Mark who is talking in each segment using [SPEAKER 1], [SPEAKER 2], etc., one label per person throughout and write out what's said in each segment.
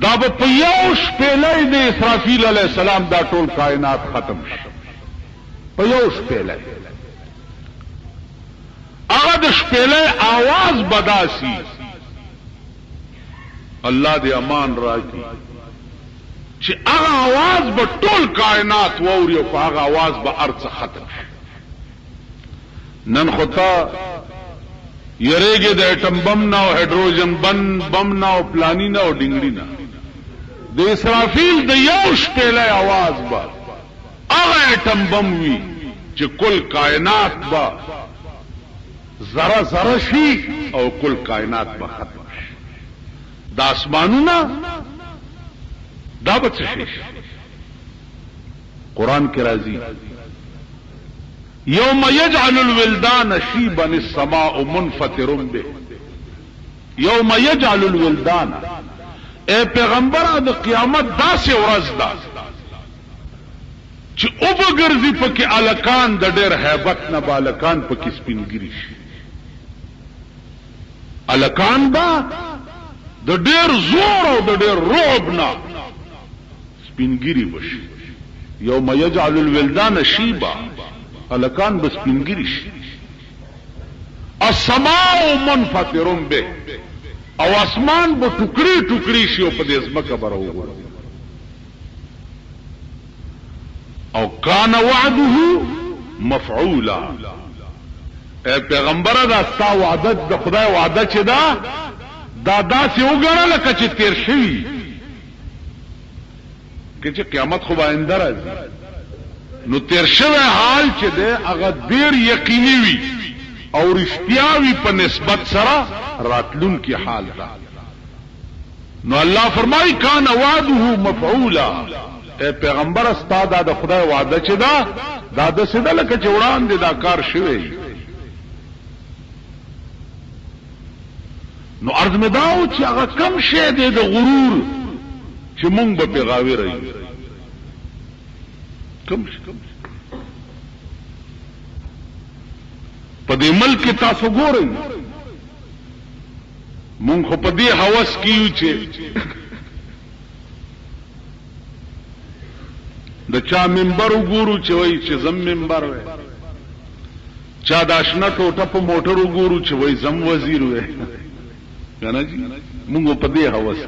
[SPEAKER 1] دا به په یو شپېلۍ د اسرافیل علیه السلام دا ټول کائنات ختم شي په یو شپېلۍ. هغه د شپېلۍ आवाज بداسي. الله دې امان راکړي چې هغه आवाज به ټول کائنات واوري او په هغه आवाज به ارڅ ختم شي. نن خو ته یریږي د اټم بم نه او هایدروجن بم نه او پلانی نه او ډنګړي نه. د اسرافیل د یو شپېلۍ आवाज به هغه اټم بم وي چې کل کائنات به ذره ذره شي او کل کائنات به ختم شي. د اسمانونه دا به څه شي؟ قرآن کې راځي یوم یجعل الولدان شیبا السماء منفطر به. یوم یجعل الولدان، اے پیغمبر د قیامت داسې ورځ ده چې او بګرځي پکې الکان د ډېر هیبت نه بالکان پکې سپینګری شي. الکان با د ډېر زور او د ډېر رعب نه سپینګری وشي. یوم یجعل الولدان شیبا، الکان به سپینګری شي. السماء منفطر به، او اسمان به ټوکړي ټوکړي شي او په دې ځمکه به راوګرځي. او کان وعده مفعولا. اے پیغمبر دا ستا وعده د خدای وعده چې دا داسې وګڼه لکه چې تیر شوي، که چې قیامت خو به آینده راځي. نو تیر شوی حال چې دی هغه ډېر یقیني وي او رښتیا وي په نسبت سره راتلونکي حال ته. نو الله فرمایي کان وعده مفعولا. اے پیغمبر ستا دا د خدای وعده چې دا داسې ده لکه چې وړاندې دا کار شوی. نو عرض مې دا و چې هغه کم شی دی د غرور چې مونږ به پې غاوره یو. کم شي په دې ملک تاسو ګورئ، مونږ خو په دې هوس کې یو چې د چا منبر وګورو چې وایي چې زم منبر وی، چا د اشنا ټوټه په موټر وګورو چې وایي زم وزیر وی. کنه جی مونږ په دې هوس.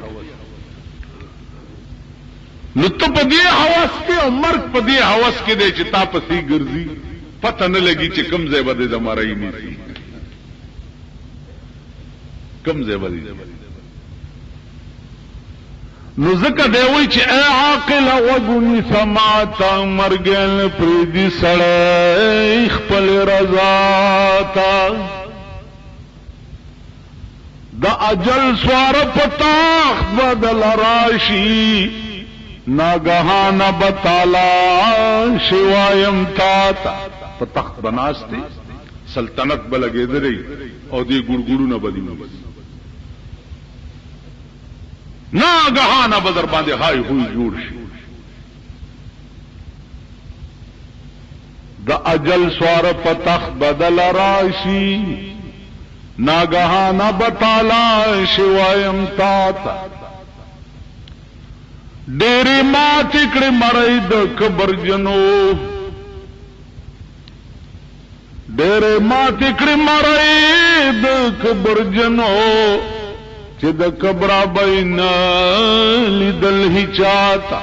[SPEAKER 1] نو ته په دې هوس کې او مرګ په دې هوس کې دی چې تا پسې ګرځي، پته نه لګي چې کم ځای به دې زمارای نیسي، کم ځای به دې. نو ځکه دی وایي چې اے عاقل وګونی سماتا مرګل پریدي سړی خپل رضا تا. دا اجل سوار پتاخ بدل راشی ناگہان بتالا شوایم تا پتخت بناستی سلطنت بلگے دری او دی گڑگڑو نہ بدی ناگہان بدر باندے ہائی ہوئی جوڑ شی. دا اجل سوار پتخت بدل راشی ناگہان بتالا شوایم تا. ډېرې ماتې کړې مرۍ د کبر جنو، ډېرې ماتې کړې مرۍ د کبر جنو چې د کبره به نه لیدل هیچا تا.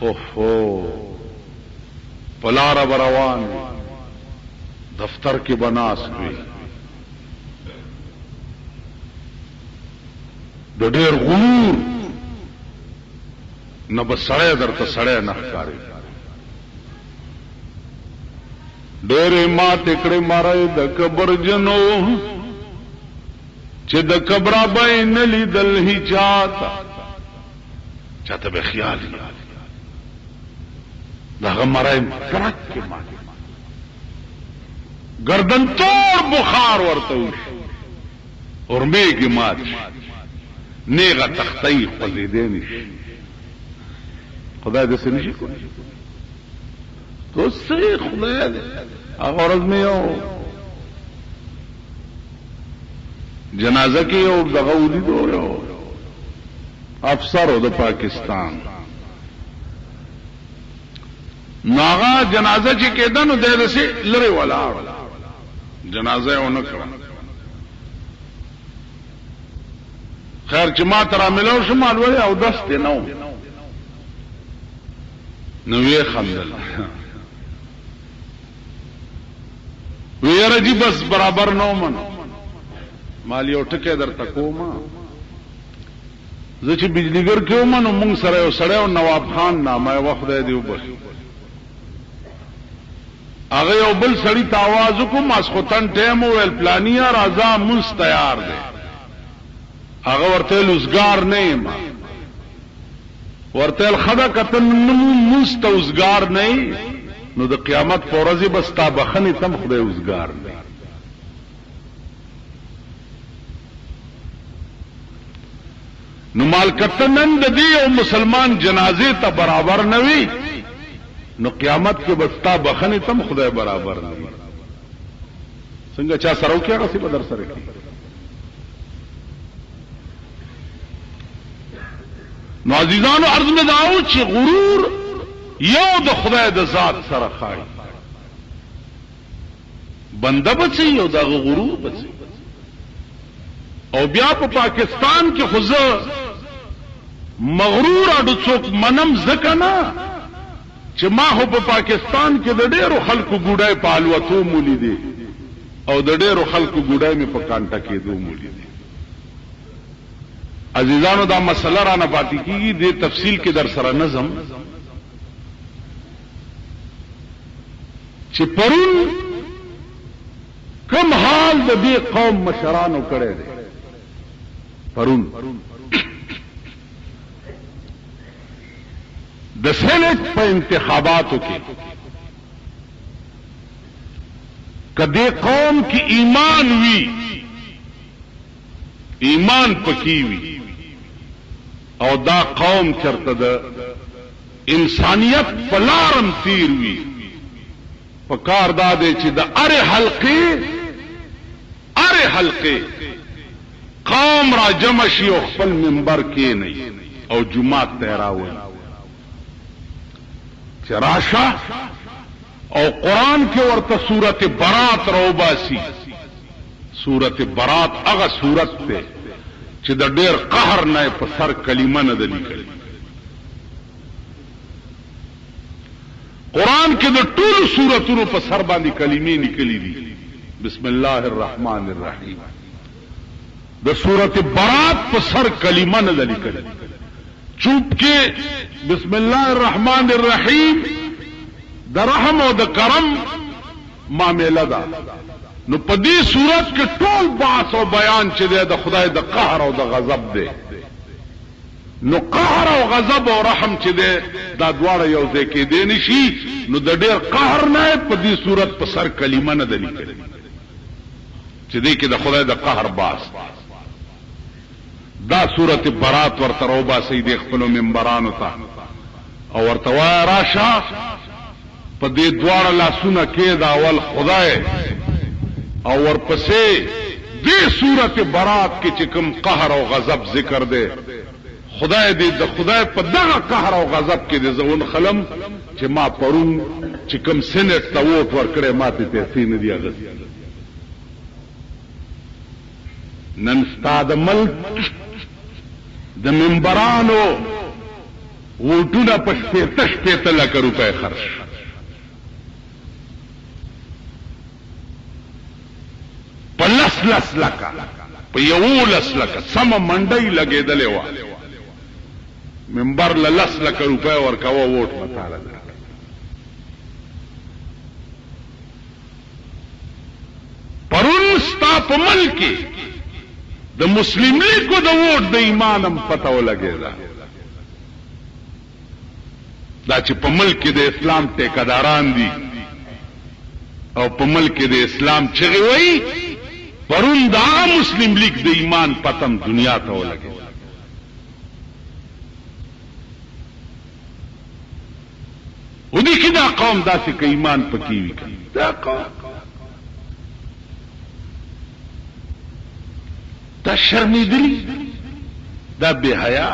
[SPEAKER 1] اوهو په لاره به روان وي، دفتر کې به ناست وي، د ډېر غرور نه به سړی درته سړی نه ښکاري. ډېرې ماتې کړې مرۍ د کبر جنو چې د کبره به یې نه لیدل هیچا ته. چاته به خیال وي د هغه مرۍ کرک کې ماتې، گردن توڑ بخار ورته وشي، ورمېږي مات شي، نیغه تختۍ خوځېدی نشي. خدای داسې نشي کولی. دوستي خدای دی. هغه ورځ مې یو جنازه کې یو دغه ولیدو، یو افسر د پاکستان ناغا جنازه چې کېده نو د سي لری ولاړ جنازه ونه کړه. خیر چې ما ترا ملو شمال وړي او دست نو وی خندل ویره جی بس برابر نو من مال یو ټکه در تکوما زه چې بجلیګر کېوم نو مونږ سره یو سړی او نواب خان نامه وخت دی وبس هغه یو بل سړی ته आवाज وکړ ماسختن ټیم ویل پلانیا راځه مونږ تیار دی. هغه ورته لوزګار نه ما ورته خدا کتن مستوزګار نه نو د قیامت پورزی بس تا بخنی تم خدای اوزګار نه. نو مال کتنن د دې او مسلمان جنازه ته برابر نه وي نو قیامت کې بس تا بخنی تم خدای برابر نه وي. څنګه چا سره وکړه سی بدر سره کی نو عزیزانو عرض میں داو چې غرور یو د خدای د ذات سره خای بنده بچي یو د غرور بچي. او بیا په پاکستان کې خزه مغرور اډو څوک منم زکنا چې ما هو په پاکستان کې د ډېرو خلکو ګوډای په الوتو مولي دي او د ډېرو خلکو ګوډای می په کانټا کې دوه مولي دي. عزیزانو دا مسله را نه پاتې کیږي د تفصیل کې در سره نظم چې پرون کوم حال د دې قوم مشرانو کړی دی. پرون د سینټ په انتخاباتو کې کدی قوم کی ایمان وی ایمان پکی وی او دا قوم چرته د انسانیت پلارم تیر وی پکار دا دے چې د اره حلقه قوم را جمع شي او خپل منبر کې نه او جمعات تیراوي چې راشه او قران کې ورته سورت برات روباسي. سورت برات هغه سورت ته چې د ډېر قهر نه په سر کلمه نه ده لیکلې. قران کې د ټول سورتونو په سر باندې کلمې لیکلې دي. بسم الله الرحمن الرحیم د سورت برات په سر کلمه نه ده لیکلې. چوپ کې بسم الله الرحمن الرحیم د رحم او د کرم معاملہ ده. نو په دې صورت کې ټول بحث او بیان چې د خدای د قهر او د غضب دی. نو قهر او غضب او رحم چې دا دواړه یو ځای کې دي نشي. نو د ډېر قهر نه په دې صورت په سر کلمه نه ده لیکلې چې دې کې د خدای د قهر باس. دا صورت برات ورته روبا سید خپل منبرانو ته او ورته وای راشه په دې دواړه لاسونه کې دا اول خدای او ورپسې دې صورت برات کې چې کوم قهر او غضب ذکر دی خدای دې د خدای په دغه قهر او غضب کې دې زون خلم چې ما پرون چې کوم سېنات ته ووټ ورکړې ماته پیسې نه دی اغست. نن ستاد ملک د منبرانو ووټونه په 15 لک روپے خرج. په لس لکه په 11 لکه سم منډي لګېدلې و منبر له 10 لک روپے ورکاوه ووټ متاله. پرون ستا په ملک د مسلم لیگ کو د ووټ د ایمانم پته ولګېده. دا چې په ملک د اسلام ټیکداران دي او په ملک د اسلام چغې وایي پرون دا مسلم لیگ د ایمان پتم دنیا ته ولګېده. و دې کې دا قوم داسې که ایمان پکې وي دا قوم دا شرمېدلي دا بے حیا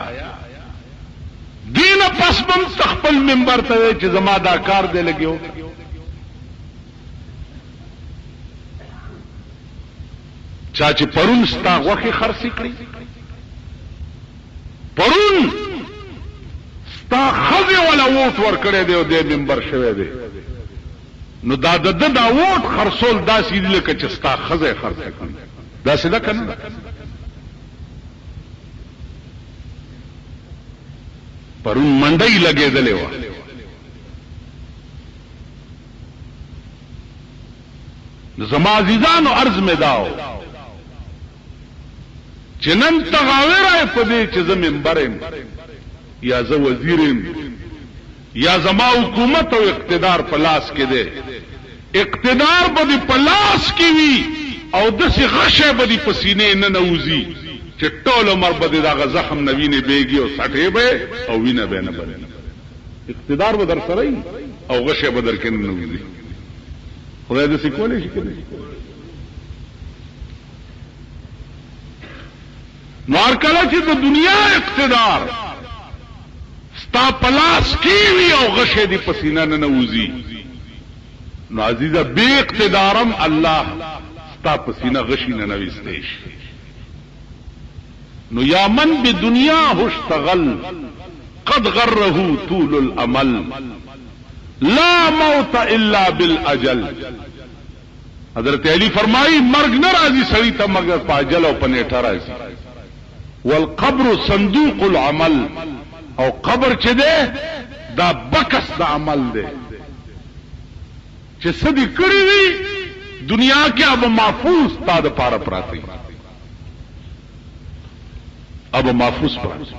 [SPEAKER 1] دین پس بم تخپل منبر ته چې زما دا کار دی لګیو چا چې پرون ستا غوښې خرڅې کړې پرون ستا خزه ولا ووټ ورکړی دی او د منبر شوی دی نو دا د دا ووټ خرڅول داسې دی لکه چې ستا خزه خرڅه کړي داسې ده که نه پرون منډۍ لګېدلې وه زما عزیزانو عرض مې داو چې نن تغاوره په دې چې زه منبر یم یا زه وزیر یم یا زما حکومت او اقتدار په لاس کې دی اقتدار به دې په لاس کې وي او داسې غشه به دې په سینې نه نوځي چې ټول عمر به دې دغه زخم نه وینې بیږي او سټې به او وینه به نه بلي اقتدار به در سره وي او غشه به در کې نه نوځي خدای دې سکولی شي کنه نو هر کله چې د دنیا اقتدار ستا پلاس کی وی او غشه دی پسینه نه نوځي نو عزیزه بے اقتدارم الله ستا پسینه غشی نه نوځتیش نو یا من بدنیا اشتغل قد غره طول الامل لا موت الا بالاجل حضرت علی فرمائی مرگ نہ راضی سړی ته مگر پاجل او پنیټه راضی والقبر صندوق العمل او قبر چې ده دا بکس د عمل ده چې سدي کړی وي دنیا کې اب محفوظ تا د پاره پراتی اب محفوظ پراتی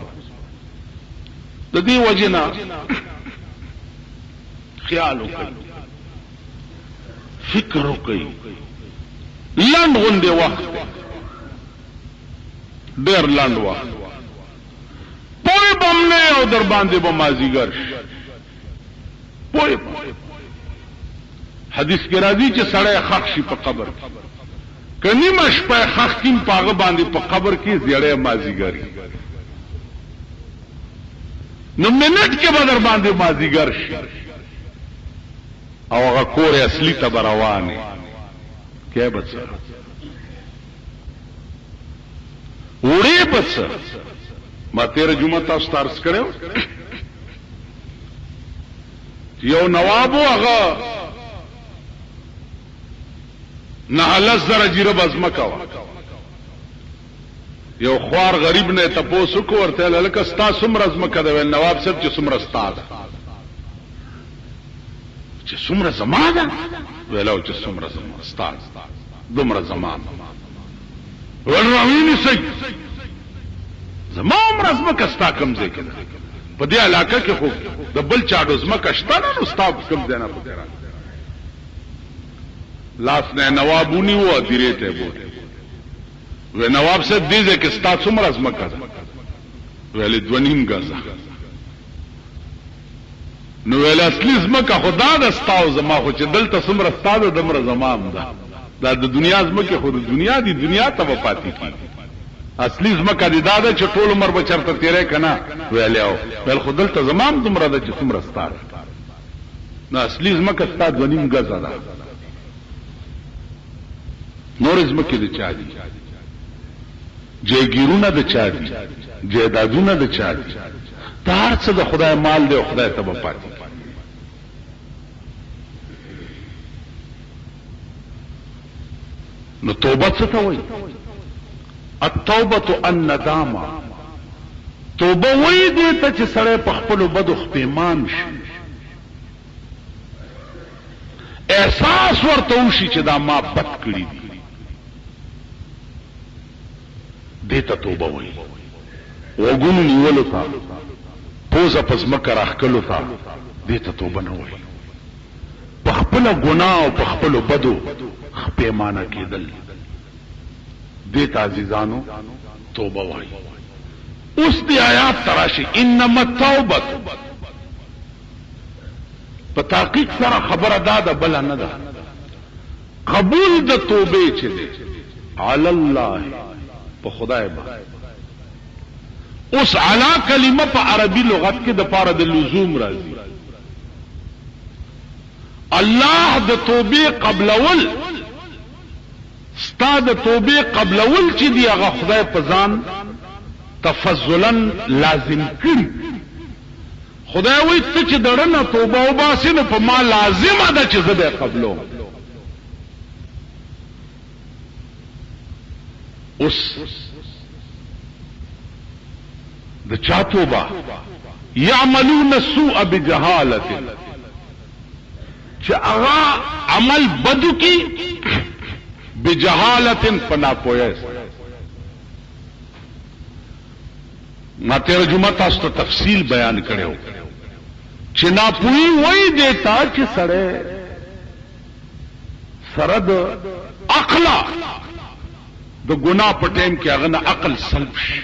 [SPEAKER 1] د دې وجنا خیال وکړئ فکر وکړئ لنډ غونډه وخت ډېر لنډ وخت پوی بم نه او در باندې به مازیګر پوی حدیث کې راځي چې سړی خښ شي په قبر کني مش په خښ کیم پاغه باندې په قبر کې زیړې مازیګر نو منټ کې به در باندې مازیګر شي او هغه کور اصلي ته روانه کې بچا وړې بچا ما تیر جمعه تاسو ترس کړو یو نواب هغه نه لزر جیره بزمکا یو خوار غریب نه تاسو کو ورته لکه ستا سمر ازمکا دا نواب صاحب چې سمر استاد چې سمر زمانہ ویلو چې سمر زمانہ استاد دومره زمانہ ورنویني سي زما عمر زمکا ستا کم ځای کې په دې علاقه کې خو د بل چاډو زمکا شته نو ستا کم ځای نه پته لاس نه نوابونی و دیره ته بوله و نواب صاحب دې کې ستا څومره زمکا ده ویل دونیم غزا نو ویل اصلي زمکا خدا د استاو زما خو چې دلته څومره ستاده دمر زمام ده دا د دنیا زمکه خو د دنیا دی دنیا ته وپاتې کی اصلي زمکه د داده چې ټول عمر بچرته تیرې کنه ویلو بل خو دلته زمام دمر ده چې څومره ستاده نو اصلي زمکه ستا دونیم غزا ده نور زمکه د چا دي جایګیرونه د چا دي جیدادونه د چا دي هر څه د خدای مال دی او خدای ته پاتې نو توبه څه ته وایي التوبه الندامه توبه وایي دې ته چې سړی په خپل بدو خپېمان شي احساس ورته وشي چې دا ما بد کړی دي دیتا توبه وی وګونو نیولو تا پوزه پس مکه راخکلو تا دیتا توبه نه وی په خپل ګناه او په خپل بدو خپېمانه کېدل دیتا عزیزانو توبه وی اوس دی آیات تراشی انما التوبه په تحقیق سره خبره داده بل نه ده قبول د توبه چې دی علی الله په خدای با اوس علا کلمه په عربي لغت کې د پاره د لزوم راځي. الله د توبې قبلول ستا د توبې قبلول چې دی هغه خدای په ځان تفضلا لازم کړي. خدای وایي ته چې دړنه توبه وباسې نو په ما لازمه ده چې زه به قبلوم. اوس د چا توبه یعملون السوء بجهالت چې هغه عمل بدو کی بجهالت پنا پوهه. ما تیر جمعه تاسو ته تفصیل بیان کړو چې ناپوهي وای دیتا چې سره سره د عقل د ګناه په ټیم کې هغه نه عقل سلب شي،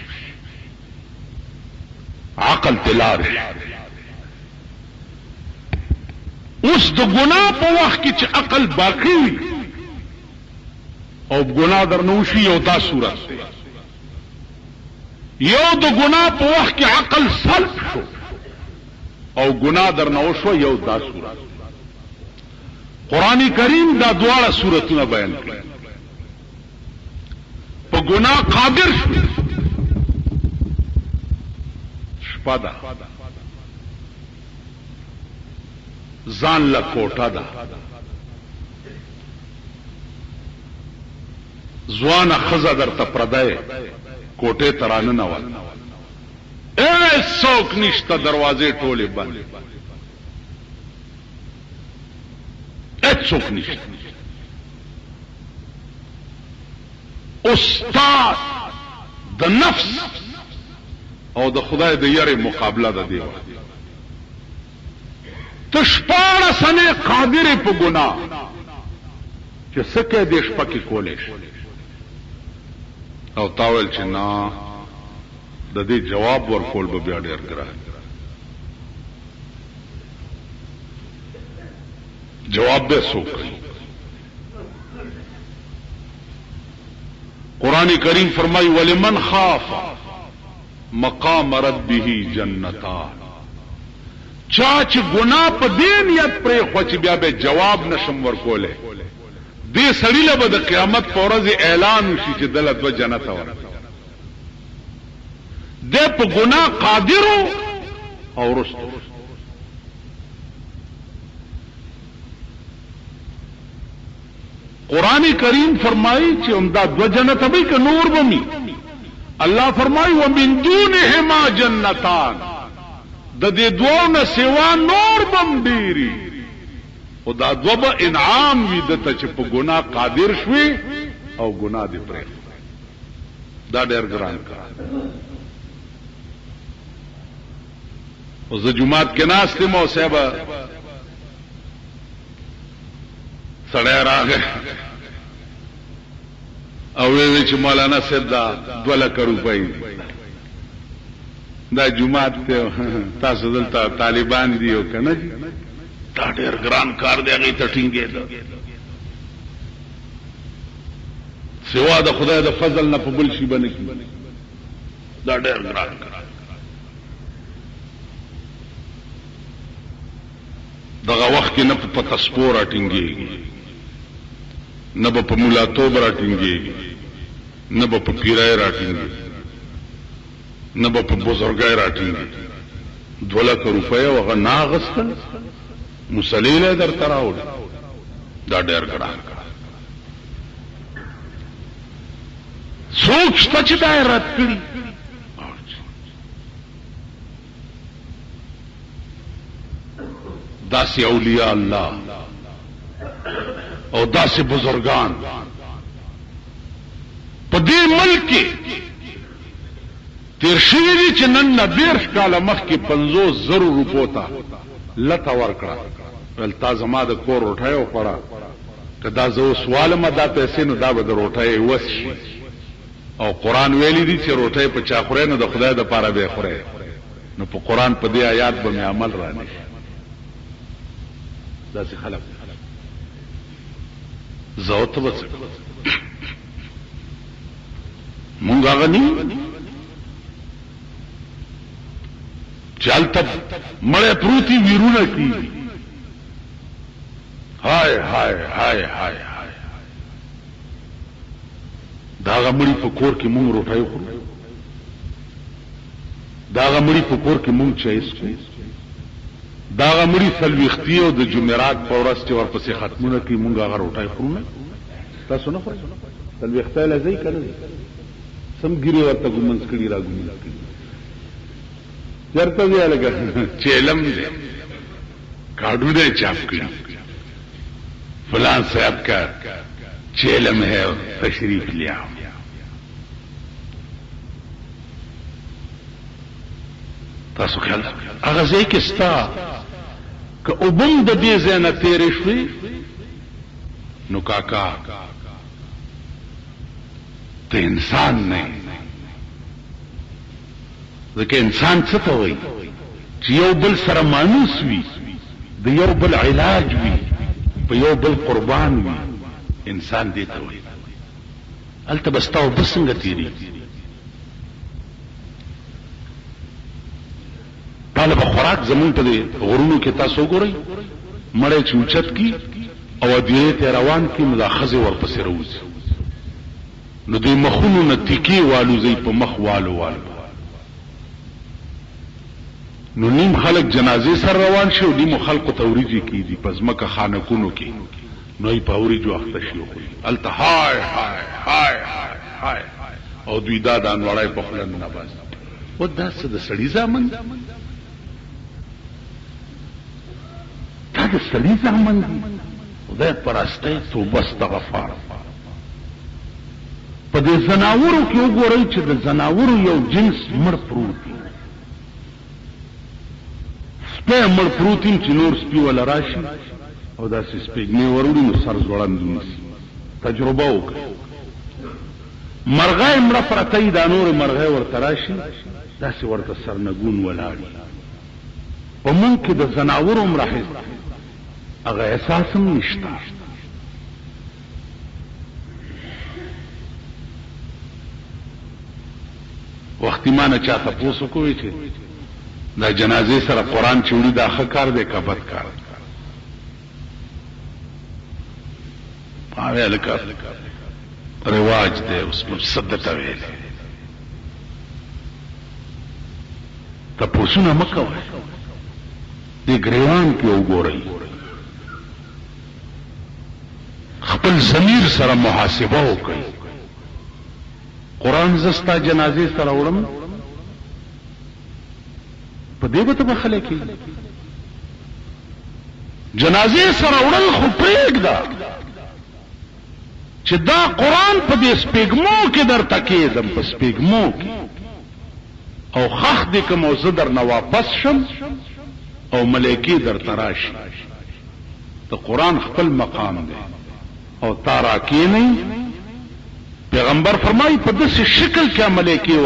[SPEAKER 1] عقل تلار. اوس د ګناه په وخت کې چې عقل باقی وي او ګناه درنوشي یو دا صورت دی. یو د ګناه په وخت کې عقل سلب شو او ګناه درنوشو یو دا صورت. قرآن کریم دا دواړه صورتونه بیان کړي. په ګناه قادر شو شپدا ځان لا کوټه ده ځوانه خزه درته پردای کوټه ترانه نه وال اے څوک نشته دروازې ټوله بند اے څوک نشته. استاد د نفس او د خدای د یری مقابله ده دی. تشپاړه سنه قادر په ګناه چې سکه د شپکی کولې او تاول چې نه د دې جواب ورکول به بیا ډیر ګران. جواب به څوک کوي؟ قرآن کریم فرمائی ولمن خاف مقام ربه جنتان. چا چې ګناه په دې نیت پرې خو چې بیا به جواب نشم ورکوله دې سړی له به د قیامت په ورځ اعلان وشي چې دله دوه جنت ورته. دې په ګناه قادر او رستو. قرآن کریم فرمائی چې همدا دو جنت به که نور بمی. الله فرمائی ومن دونهما جنتان د دې دوه نه سوا نور بم ډیری. خدا دو به انعام وي دته چې په ګناه قادر شوي او ګناه دې پرې دا ډېر ګران کار. او زه جمعات کې ناست یم او صاحب سړی راغی او وی چې مولانا صاحب دا 2 لک روپۍ دا جمعات ته تاسو دلته طالبان دی او کنه دا ډېر ګران کار دی هغه ته ټینګې ده سوا د خدای د فضل نه په بل شي باندې دا ډېر ګران کار. دغه وخت کې نه په تسپور راټینګېږي نه په مولا توب راټینګېږي نه په پیرای راټینګېږي نه په بزرګای راټینګېږي. 2 لک روپۍ هغه ناغستل مسلیله در تراول دا ډېر ګران کار. څوک شته چې دا رد کړي؟ داسې اولیاء الله او داسې بزرگان په دې ملک کې تیر شوي دي چې نن 90 کاله مخکې 50,000 روپو ته لته ورکړه ول تا زما د کور روټۍ وخوړه که دا زه اوس والمه دا پیسې نو دا به د روټۍ وس شي. او قرآن ویلی دي چې روټۍ په چا خورې نو د خدای د پاره به خورې. نو په قرآن په دې آیات به مې عمل را نشي. داسې خلک زوت وڅ مونږ هغه نه چالتا مړې پروتي ویرونه کیږي هاي هاي هاي هاي هاي داغه مړی په کور کې مونږ روټای خورو داغه مړی په کور کې مونږ چای څښو داغه مړی سلويختي او د جمعرات په ورځ چې ورپسې ختمونه کوي مونږ هغه روټای خورو نه تاسو نه خورئ سلويختي لځي کنه سم ګيري ورته ګمنس کړي را ګمنس کړي چرته دی لګا چیلم دې کاډونه چاپ کړي فلان صاحب کا چیلم ہے تشریف لیا تاسو خیال هغه ځای کې ستا که وبم د دې ځای نه تېرې شوې نو کاکا ته انسان نه ځکه انسان څه ته وایي چې یو بل سره مانوس وي د یو بل علاج وي په یو بل قربان وي انسان دې ته وایي هلته به ستا اوبه څنګه تېرېږي طالب خوراک زمون ته غرونو کې تاسو ګورئ مړې چې اوچت کی او دیره ته روان کی ملاخذ ورپسې روزي نو دې مخونو نتیکی والو زي په مخ والو نو نیم خلق جنازې سره روان شي او نیم خلق توریجی کی دي پس مکه خانکونو کې نو یې پاوري جو اخته شي الته هاي هاي هاي هاي او دوی دادان وړای په خلن نه باز و دا څه د سړی ځامن دا د سړی ځامن دی خدای پرسته توبه استغفار په دې زناورو کې وګورئ چې د زناورو یو جنس مړ پروت دی سپه مړ پروت چې نور سپي ولا راشي او دا سپېګمې وروړي نو سر ځوړندون تجربه وکړه مرغای مړه پرته دا نور مرغای ورته راشي داسې ورته سرنګون ولاړي په مونږ کې د زناورو مرحه هغه احساس هم نشته وختي ما نه چاته پوسو کوي چې دا جنازې سره قران چوړي دا ښه کار دی که بد کار پاوې لکه رواج دی اوس مصدته ویل تپوسونه مکه وای دې ګریوان کې وګورئ خپل ضمیر سره محاسبه وکړئ قران زستا جنازې سره وړم په دې به ته خلک جنازې سره وړل خو پرېږده چې دا قران په دې سپېګمو کې درته کېدم په سپېګمو کې او خخ دې کوم زه درنه واپس شم او ملائکې درته راشي ته قران خپل مقام دی او تارا کې نه پیغمبر فرمایي په داسې شکل کې ملائکې